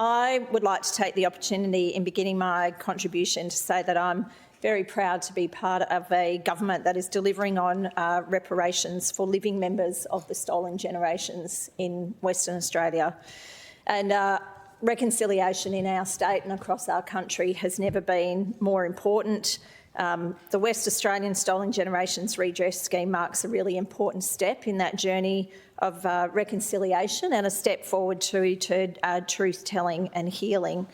I would like to take the opportunity in beginning my contribution to say that I'm very proud to be part of a government that is delivering on reparations for living members of the stolen generations in Western Australia. And reconciliation in our state and across our country has never been more important. The West Australian Stolen Generations Redress Scheme marks a really important step in that journey of reconciliation and a step forward to truth-telling and healing.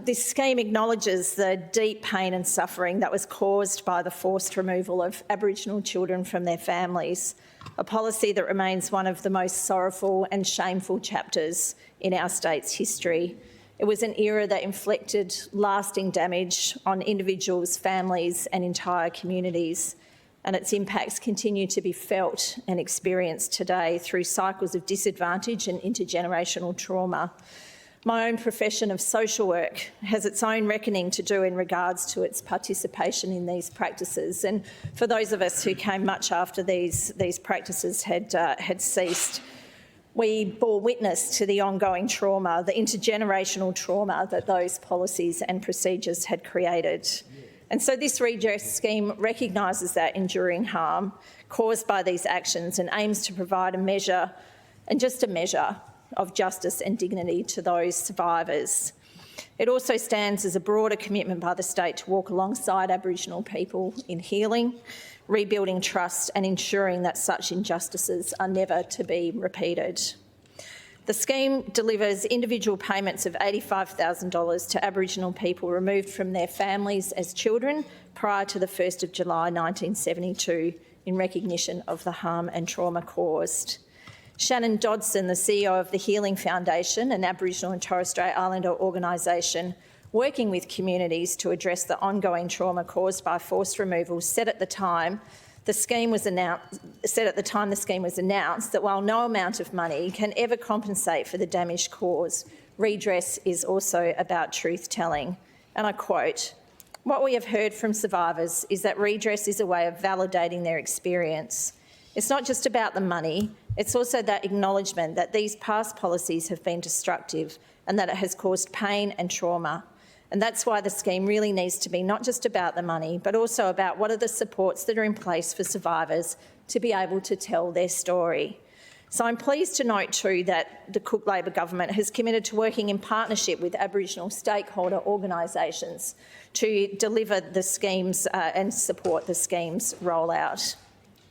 This scheme acknowledges the deep pain and suffering that was caused by the forced removal of Aboriginal children from their families, a policy that remains one of the most sorrowful and shameful chapters in our state's history. It was an era that inflicted lasting damage on individuals, families and entire communities, and its impacts continue to be felt and experienced today through cycles of disadvantage and intergenerational trauma. My own profession of social work has its own reckoning to do in regards to its participation in these practices, and for those of us who came much after these practices had ceased, we bore witness to the ongoing trauma, the intergenerational trauma that those policies and procedures had created. And so this redress scheme recognises that enduring harm caused by these actions and aims to provide a measure, and just a measure, of justice and dignity to those survivors. It also stands as a broader commitment by the state to walk alongside Aboriginal people in healing, rebuilding trust and ensuring that such injustices are never to be repeated. The scheme delivers individual payments of $85,000 to Aboriginal people removed from their families as children prior to the 1st of July 1972 in recognition of the harm and trauma caused. Shannon Dodson, the CEO of the Healing Foundation, an Aboriginal and Torres Strait Islander organisation working with communities to address the ongoing trauma caused by forced removal, said at the time the scheme was announced that while no amount of money can ever compensate for the damage caused, redress is also about truth-telling. And I quote, "What we have heard from survivors is that redress is a way of validating their experience. It's not just about the money, it's also that acknowledgement that these past policies have been destructive and that it has caused pain and trauma. And that's why the scheme really needs to be not just about the money, but also about what are the supports that are in place for survivors to be able to tell their story." So I'm pleased to note too that the Cook Labor government has committed to working in partnership with Aboriginal stakeholder organisations to deliver the schemes and support the scheme's rollout.